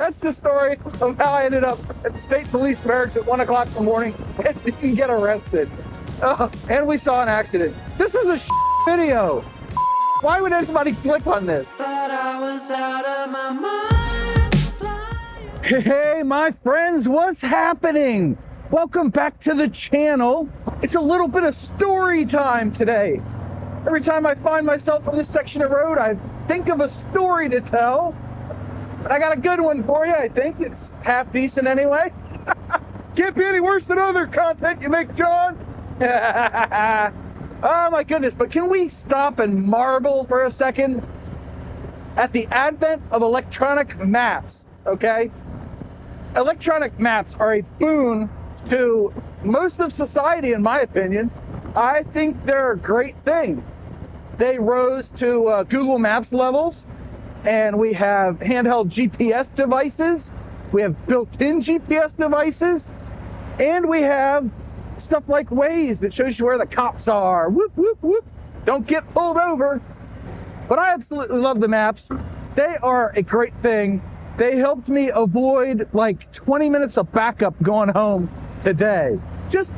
That's the story of how I ended up at the state police barracks at 1 o'clock in the morning and didn't get arrested. And we saw an accident. This is a video. Why would anybody click on this? Thought I was out of my mind. Hey, my friends, what's happening? Welcome back to the channel. It's a little bit of story time today. Every time I find myself on this section of road, I think of a story to tell. And I got a good one for you, I think. It's half decent anyway. Can't be any worse than other content you make, John. Oh my goodness, but can we stop and marvel for a second at the advent of electronic maps, okay? Electronic maps are a boon to most of society, in my opinion. I think they're a great thing. They rose to Google Maps levels, and we have handheld GPS devices, we have built-in GPS devices, and we have stuff like Waze that shows you where the cops are. Whoop, whoop, whoop. Don't get pulled over. But I absolutely love the maps. They are a great thing. They helped me avoid like 20 minutes of backup going home today. Just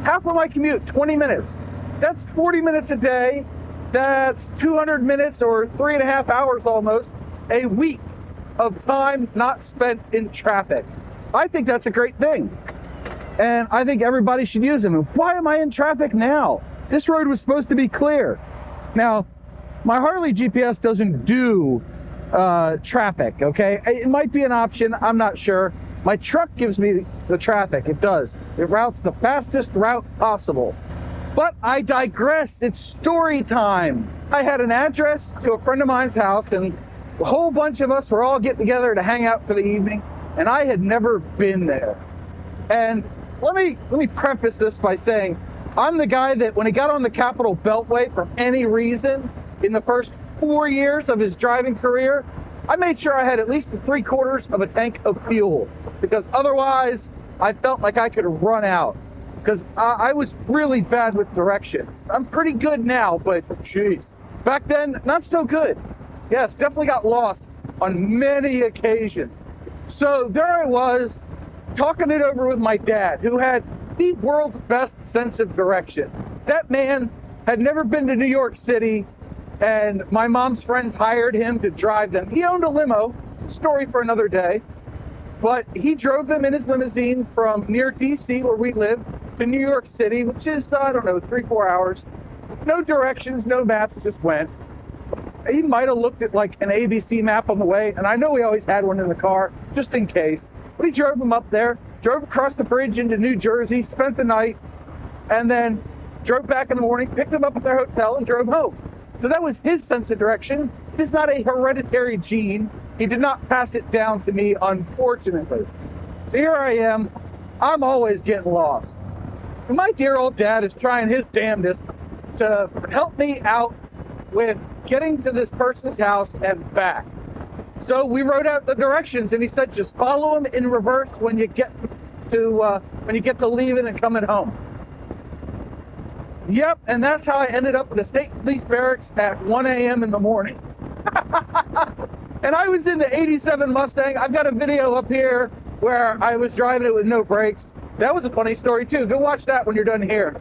half of my commute, 20 minutes. That's 40 minutes a day. That's 200 minutes or 3.5 hours almost a week of time not spent in traffic. I think that's a great thing. And I think everybody should use them. And why am I in traffic now? This road was supposed to be clear. Now, my Harley GPS doesn't do traffic, okay? It might be an option, I'm not sure. My truck gives me the traffic, it does. It routes the fastest route possible. But I digress, it's story time. I had an address to a friend of mine's house, and a whole bunch of us were all getting together to hang out for the evening, and I had never been there. And let me preface this by saying, I'm the guy that when he got on the Capitol Beltway for any reason, in the first 4 years of his driving career, I made sure I had at least 3/4 of a tank of fuel, because otherwise I felt like I could run out. Because I was really bad with direction. I'm pretty good now, but geez, back then, not so good. Yes, definitely got lost on many occasions. So there I was, talking it over with my dad, who had the world's best sense of direction. That man had never been to New York City, and my mom's friends hired him to drive them. He owned a limo. It's a story for another day. But he drove them in his limousine from near DC, where we live, to New York City, which is, I don't know, 3-4 hours. No directions, no maps, just went. He might have looked at like an ABC map on the way, and I know we always had one in the car, just in case. But he drove them up there, drove across the bridge into New Jersey, spent the night, and then drove back in the morning, picked them up at their hotel, and drove home. So that was his sense of direction. It is not a hereditary gene. He did not pass it down to me, unfortunately. So here I am. I'm always getting lost. And my dear old dad is trying his damnedest to help me out with getting to this person's house and back. So we wrote out the directions, and he said, just follow them in reverse when you get to leaving and coming home. Yep, and that's how I ended up at the state police barracks at 1 a.m. in the morning. And I was in the 87 Mustang. I've got a video up here where I was driving it with no brakes. That was a funny story too. Go watch that when you're done here.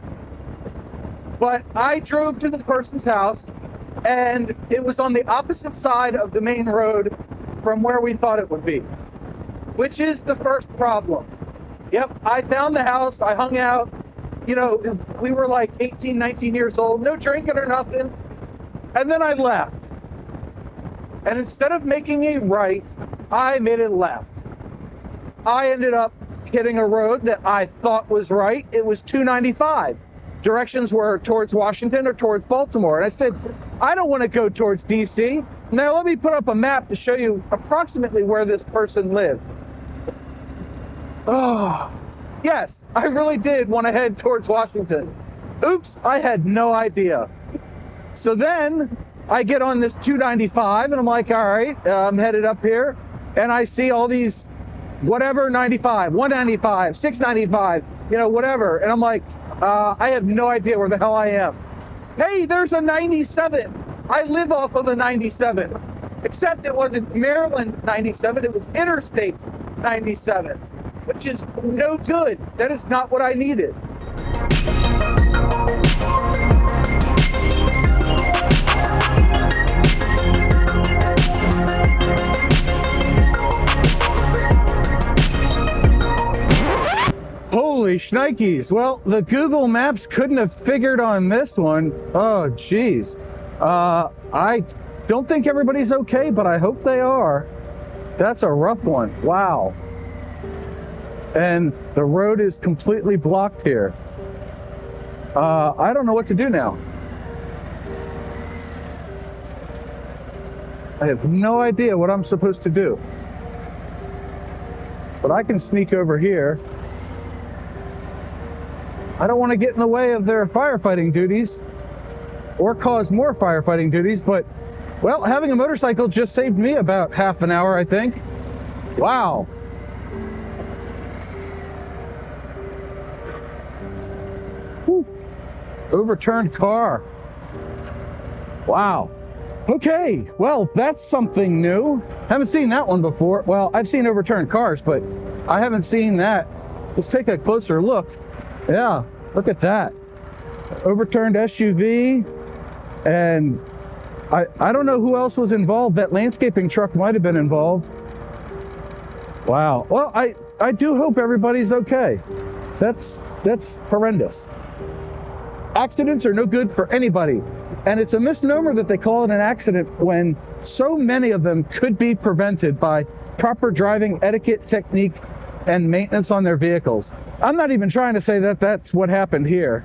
But I drove to this person's house, and it was on the opposite side of the main road from where we thought it would be, which is the first problem. Yep, I found the house, I hung out. You know, we were like 18, 19 years old, no drinking or nothing. And then I left. And instead of making a right, I made a left. I ended up hitting a road that I thought was right. It was 295. Directions were towards Washington or towards Baltimore. And I said, I don't want to go towards DC. Now let me put up a map to show you approximately where this person lived. Oh, yes, I really did want to head towards Washington. Oops, I had no idea. So then I get on this 295 and I'm like, all right, I'm headed up here, and I see all these whatever 95, 195, 695, you know, whatever. And I'm like, I have no idea where the hell I am. Hey, there's a 97. I live off of a 97. Except it wasn't Maryland 97, it was Interstate 97, which is no good. That is not what I needed. Holy shnikes. Well, the Google Maps couldn't have figured on this one. Oh, geez. I don't think everybody's okay, but I hope they are. That's a rough one. Wow. And the road is completely blocked here. I don't know what to do now. I have no idea what I'm supposed to do. But I can sneak over here. I don't want to get in the way of their firefighting duties or cause more firefighting duties, but, well, having a motorcycle just saved me about half an hour, I think. Wow. Whew. Overturned car. Wow. Okay, well, that's something new. Haven't seen that one before. Well, I've seen overturned cars, but I haven't seen that. Let's take a closer look. Yeah, look at that. Overturned SUV. And I don't know who else was involved. That landscaping truck might have been involved. Wow. Well, I do hope everybody's okay. That's horrendous. Accidents are no good for anybody. And it's a misnomer that they call it an accident when so many of them could be prevented by proper driving etiquette, technique, and maintenance on their vehicles. I'm not even trying to say that that's what happened here.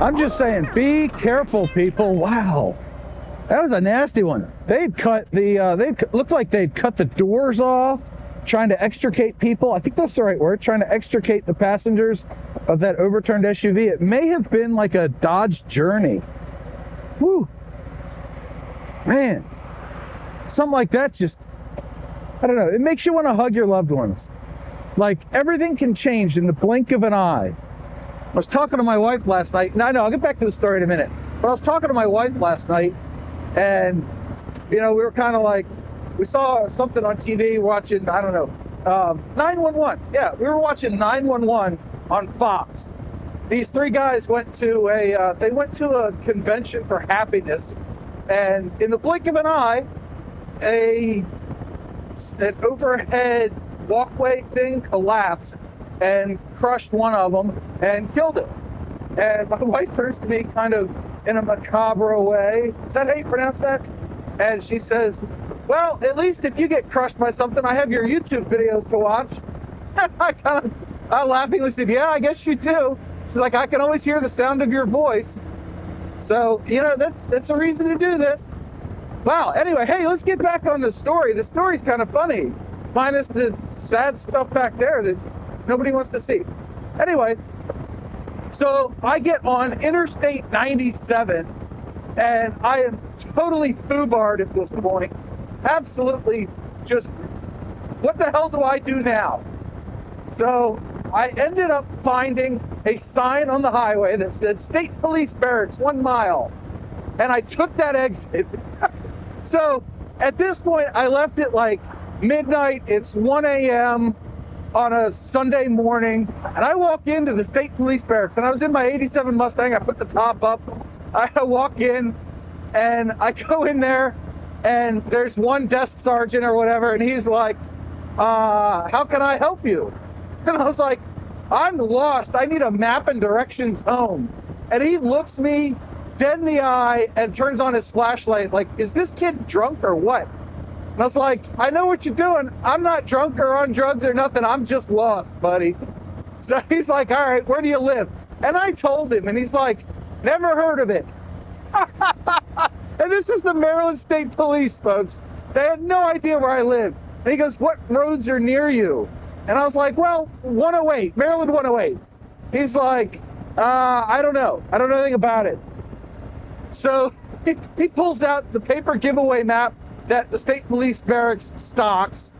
I'm just saying, be careful, people. Wow. That was a nasty one. They'd cut the, looked like they'd cut the doors off, trying to extricate people. I think that's the right word, trying to extricate the passengers of that overturned SUV. It may have been like a Dodge Journey. Woo. Man. Something like that just, I don't know, it makes you want to hug your loved ones. Like, everything can change in the blink of an eye. I was talking to my wife last night. No, I'll get back to the story in a minute. But I was talking to my wife last night, and, you know, we were kind of like, we saw something on TV watching, I don't know, 911. Yeah, we were watching 911 on Fox. These three guys went to a convention for happiness, and in the blink of an eye, an overhead walkway thing collapsed and crushed one of them and killed it. And my wife turns to me kind of in a macabre way. Is that how you pronounce that? And she says, well, at least if you get crushed by something, I have your YouTube videos to watch. I laughingly said, yeah, I guess you do. She's like, I can always hear the sound of your voice. So, you know, that's a reason to do this. Wow, anyway, hey, let's get back on the story. The story's kind of funny, minus the sad stuff back there that nobody wants to see. Anyway, so I get on Interstate 97, and I am totally foobarred at this point. Absolutely just, what the hell do I do now? So I ended up finding a sign on the highway that said State Police Barracks, 1 mile. And I took that exit. So at this point, I left at like midnight. It's 1 a.m. on a Sunday morning. And I walk into the State Police Barracks. And I was in my 87 Mustang. I put the top up. I walk in and I go in there. And there's one desk sergeant or whatever. And he's like, how can I help you? And I was like, I'm lost. I need a map and directions home. And he looks me dead in the eye and turns on his flashlight like, is this kid drunk or what? And I was like, I know what you're doing. I'm not drunk or on drugs or nothing. I'm just lost, buddy. So he's like, all right, where do you live? And I told him, and he's like, never heard of it. And this is the Maryland State Police, folks. They had no idea where I lived. And he goes, what roads are near you? And I was like, well, 108, Maryland 108. He's like, I don't know. I don't know anything about it. So he pulls out the paper giveaway map that the State Police Barracks stocks.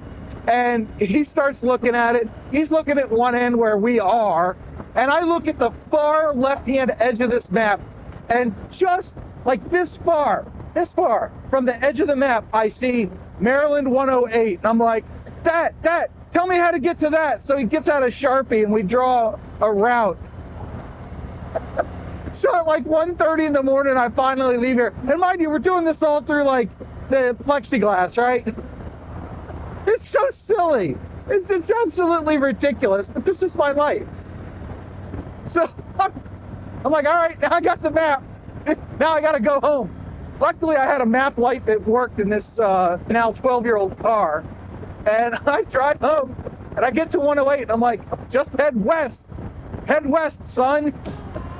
And he starts looking at it. He's looking at one end where we are, and I look at the far left-hand edge of this map, and just like this far from the edge of the map, I see Maryland 108. And I'm like, that, tell me how to get to that. So he gets out a Sharpie and we draw a route. So at like 1:30 in the morning, I finally leave here. And mind you, we're doing this all through like the plexiglass, right? It's so silly. It's absolutely ridiculous, but this is my life. So I'm like, all right, now I got the map. Now I got to go home. Luckily, I had a map light that worked in this now 12-year-old car. And I drive home, and I get to 108, and I'm like, just head west. Head west, son.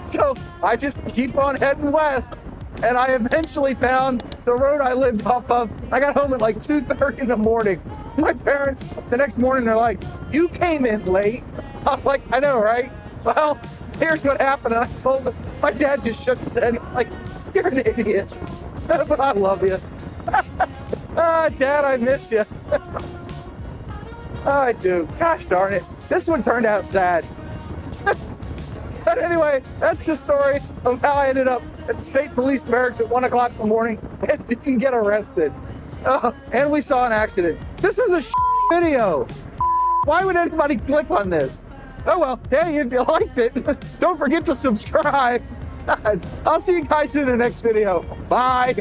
So I just keep on heading west, and I eventually found the road I lived off of. I got home at like 2:30 in the morning. My parents, the next morning, they're like, you came in late. I was like, I know, right? Well, here's what happened. And I told them, my dad just shook his head. Like, you're an idiot. But I love you. Dad, I miss you. I do. Gosh darn it. This one turned out sad. But anyway, that's the story of how I ended up at the state police barracks at 1 o'clock in the morning and didn't get arrested. And we saw an accident. This is a video. Why would anybody click on this? Oh well, hey, if you liked it, don't forget to subscribe. I'll see you guys in the next video. Bye.